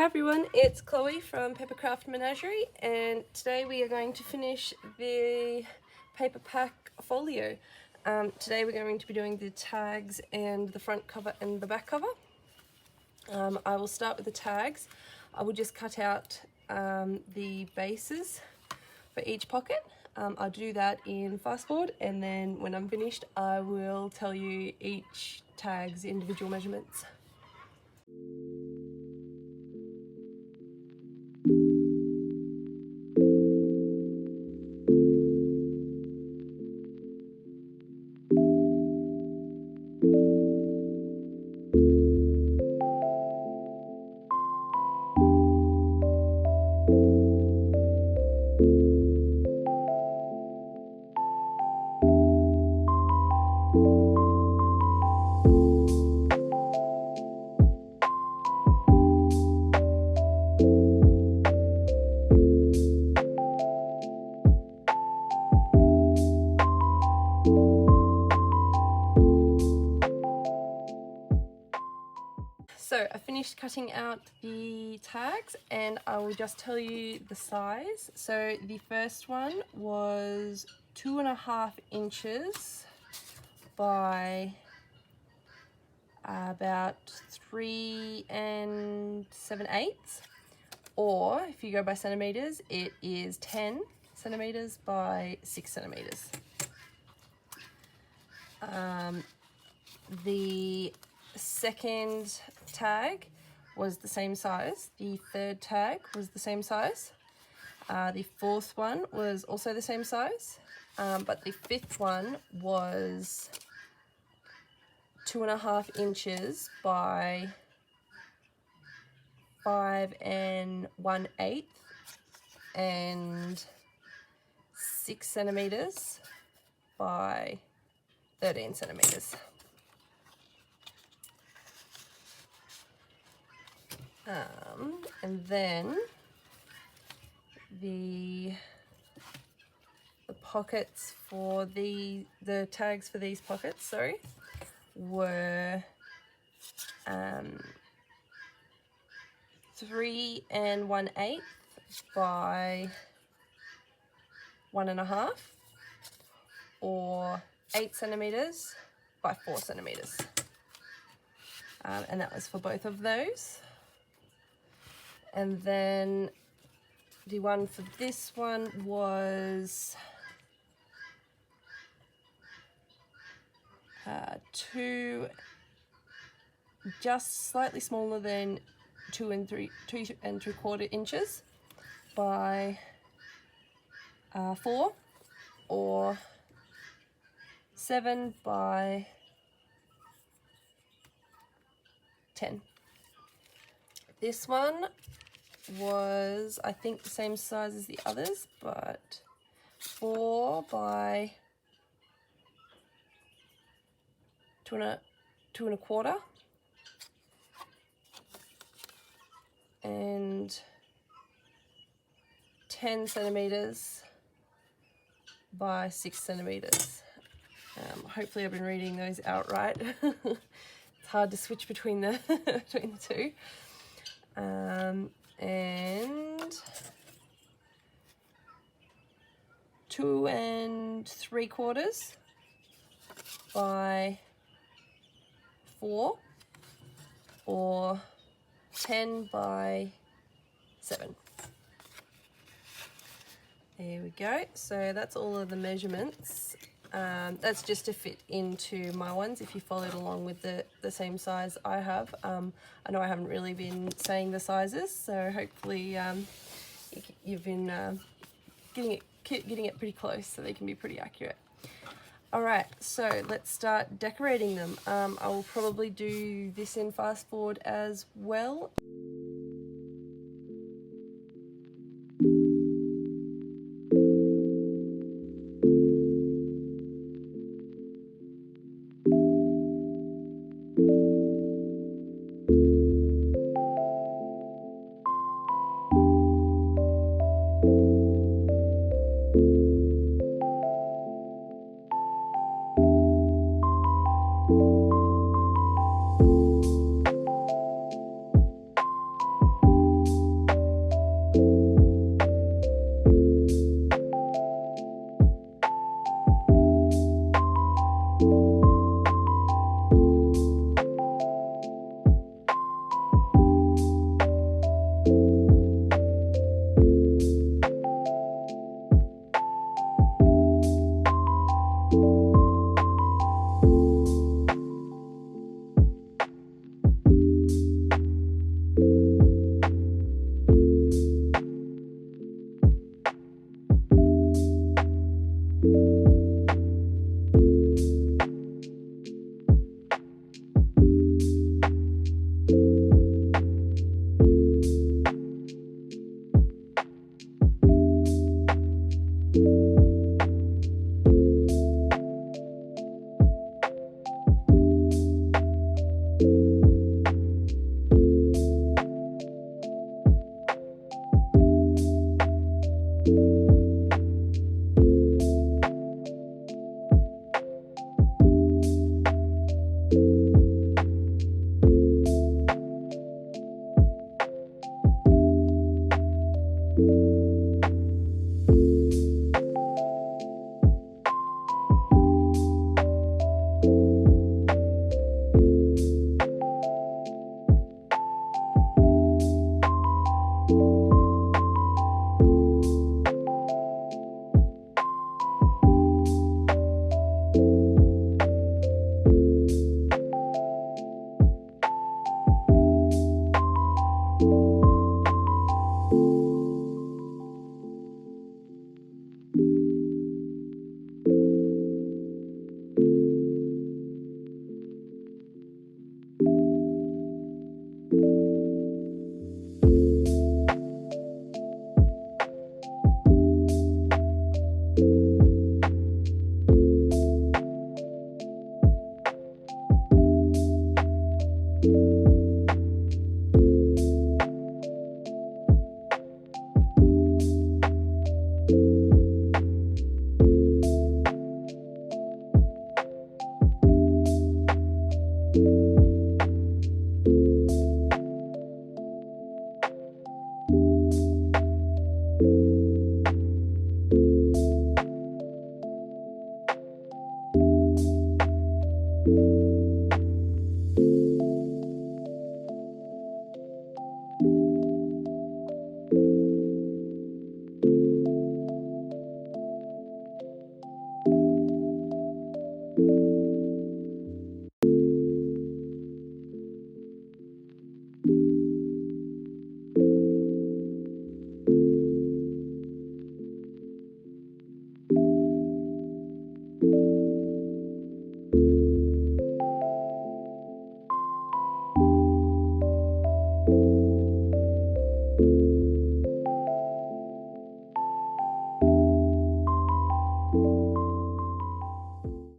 Hi everyone, it's Chloe from Papercraft Menagerie, and today we are going to finish the paper pack folio. Today we're going to be doing the tags and the front cover and the back cover. I will start with the tags. I will just cut out the bases for each pocket. I'll do that in fast forward, and then when I'm finished I will tell you each tag's individual measurements. So I finished cutting out the tags and I will just tell you the size. So the first one was 2.5 inches by about 3 7/8, or if you go by centimeters, it is 10 centimeters by 6 centimeters. The second tag was the same size. The third tag was the same size. The fourth one was also the same size, but the fifth one was 2.5 inches by 5 1/8 and 6 centimeters by 13 centimeters. And then the pockets for the tags for these pockets, sorry, were 3 1/8 by 1.5, or 8 centimeters by 4 centimeters. And that was for both of those. And then the one for this one was 2, just slightly smaller than 2 3/4 inches by 4, or 7 by 10. This one was, I think, the same size as the others, but 4 by 2 1/4 and 10 centimeters by 6 centimeters. Hopefully I've been reading those out right. It's hard to switch between the between the two. And 2 3/4 by 4, or 10 by 7. There we go. So that's all of the measurements. That's just to fit into my ones if you followed along with the same size I have. I know I haven't really been saying the sizes, so hopefully you've been getting it pretty close so they can be pretty accurate. Alright, so let's start decorating them. I will probably do this in fast forward as well.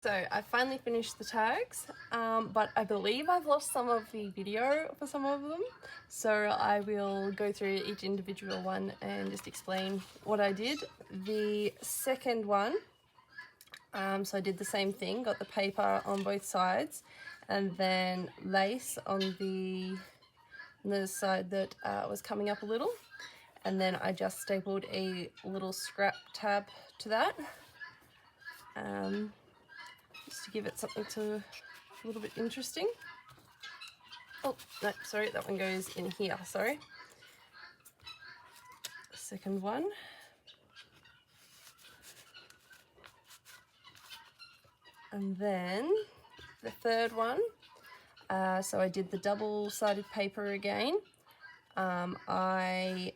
So I finally finished the tags, but I believe I've lost some of the video for some of them. So I will go through each individual one and just explain what I did. The second one, so I did the same thing, got the paper on both sides and then lace on the side that was coming up a little. And then I just stapled a little scrap tab to that. Just to give it something to a little bit interesting. Oh, no, sorry, that one goes in here, sorry. Second one. And then the third one, so I did the double-sided paper again. I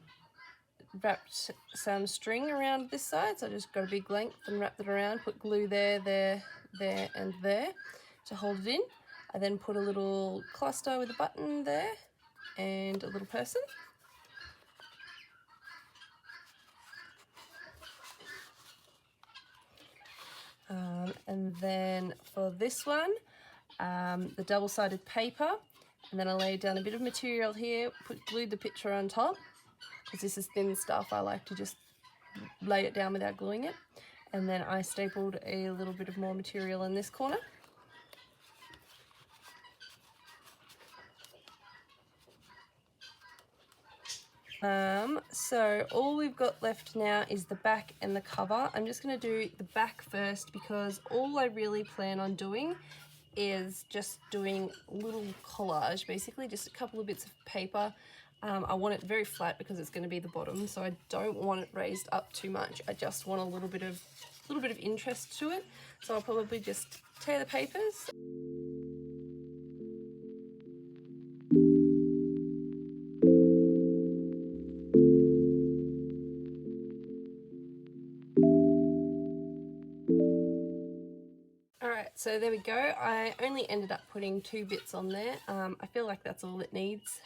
wrapped some string around this side, so I just got a big length and wrapped it around, put glue there, there, there and there to hold it in. I then put a little cluster with a button there and a little person. And then for this one, the double-sided paper, and then I laid down a bit of material here, glued the picture on top, because this is thin stuff. I like to just lay it down without gluing it. And then I stapled a little bit of more material in this corner. So all we've got left now is the back and the cover. I'm just going to do the back first because all I really plan on doing is just doing a little collage, basically just a couple of bits of paper. I want it very flat because it's going to be the bottom, so I don't want it raised up too much. I just want a little bit of interest to it. So I'll probably just tear the papers. Alright, so there we go. I only ended up putting 2 bits on there. I feel like that's all it needs.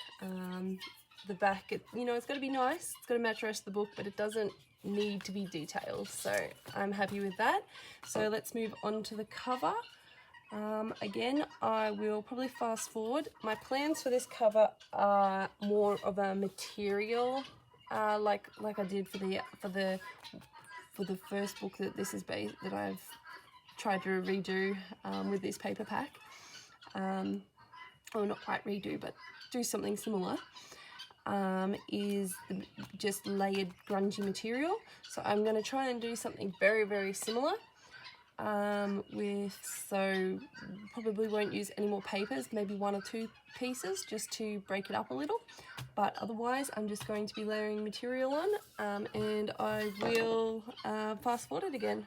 The back, you know, it's got to be nice. It's got to match the rest of the book, but it doesn't need to be detailed. So I'm happy with that. So let's move on to the cover. Again, I will probably fast forward. My plans for this cover are more of a material, like I did for the first book that this is based, that I've tried to redo with this paper pack. Or not quite redo, but do something similar. Is just layered grungy material. So I'm going to try and do something very, very similar. So probably won't use any more papers, maybe 1 or 2 pieces just to break it up a little. But otherwise, I'm just going to be layering material on, and I will fast forward it again.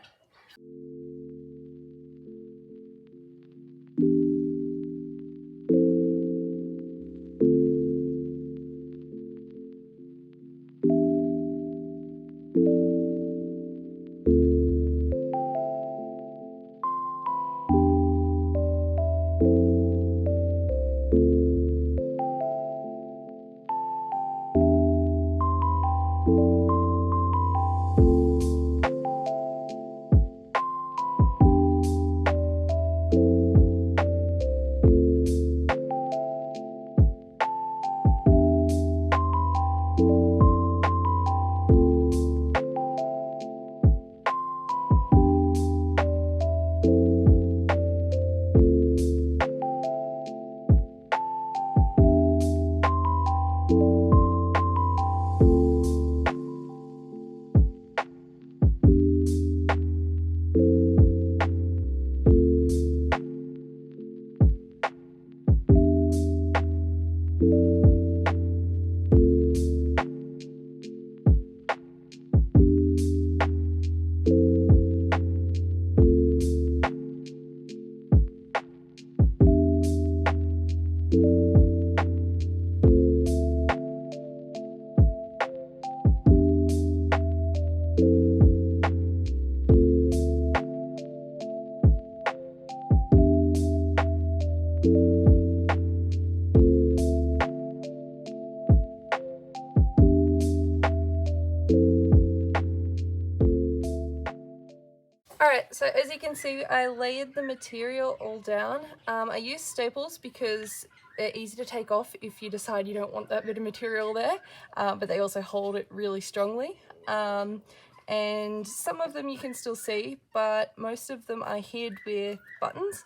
Alright, so as you can see, I layered the material all down. I used staples because they're easy to take off if you decide you don't want that bit of material there, but they also hold it really strongly. And some of them you can still see, but most of them I hid with buttons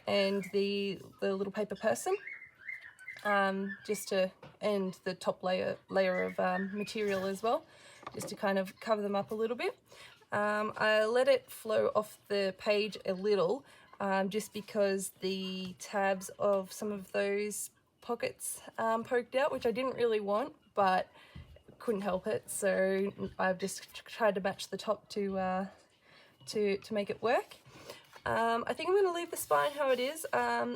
and the little paper person, just to, and the top layer of material as well, just to kind of cover them up a little bit. I let it flow off the page a little, just because the tabs of some of those pockets poked out, which I didn't really want, but couldn't help it, so I've just tried to match the top to make it work. I think I'm going to leave the spine how it is.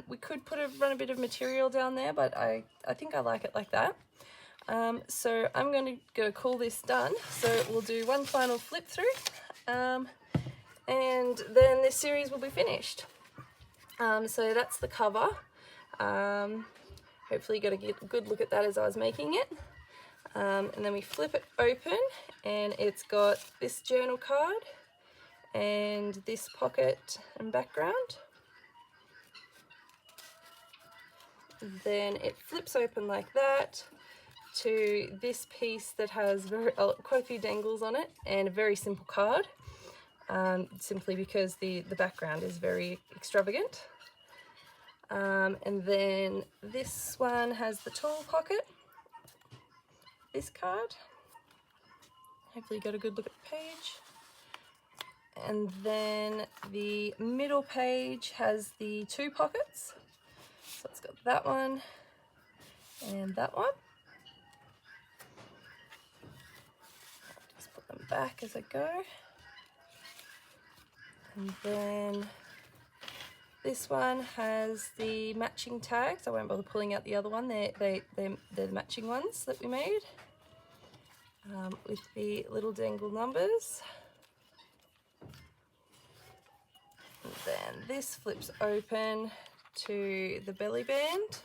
We could run a bit of material down there, but I think I like it like that. So I'm going to go call this done. So we'll do one final flip through, and then this series will be finished. So that's the cover. Hopefully you got a good look at that as I was making it. And then we flip it open, and it's got this journal card and this pocket and background. Then it flips open like that to this piece that has quite a few dangles on it and a very simple card, simply because the background is very extravagant. And then this one has the tall pocket, this card. Hopefully you got a good look at the page. And then the middle page has the two pockets. So it's got that one and that one. Just put them back as I go. And then this one has the matching tags. I won't bother pulling out the other one. They're the matching ones that we made, with the little dangle numbers. And then this flips open to the belly band.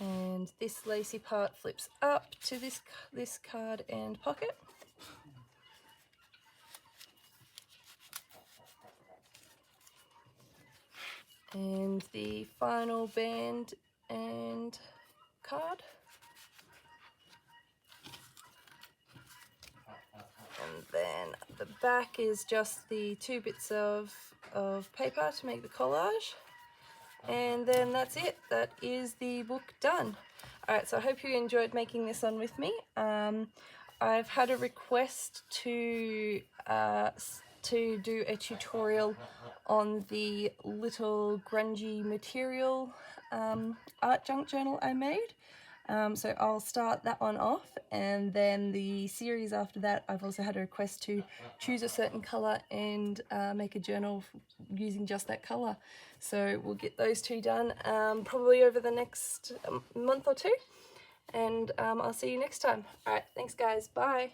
And this lacy part flips up to this card and pocket. And the final band and card. And then the back is just the two bits of paper to make the collage. And then that's it. That is the book done. Alright, so I hope you enjoyed making this one with me. I've had a request to do a tutorial on the little grungy material art junk journal I made. So I'll start that one off, and then the series after that I've also had a request to choose a certain colour and make a journal using just that colour. So we'll get those two done probably over the next month or two, and I'll see you next time. Alright, thanks guys, bye!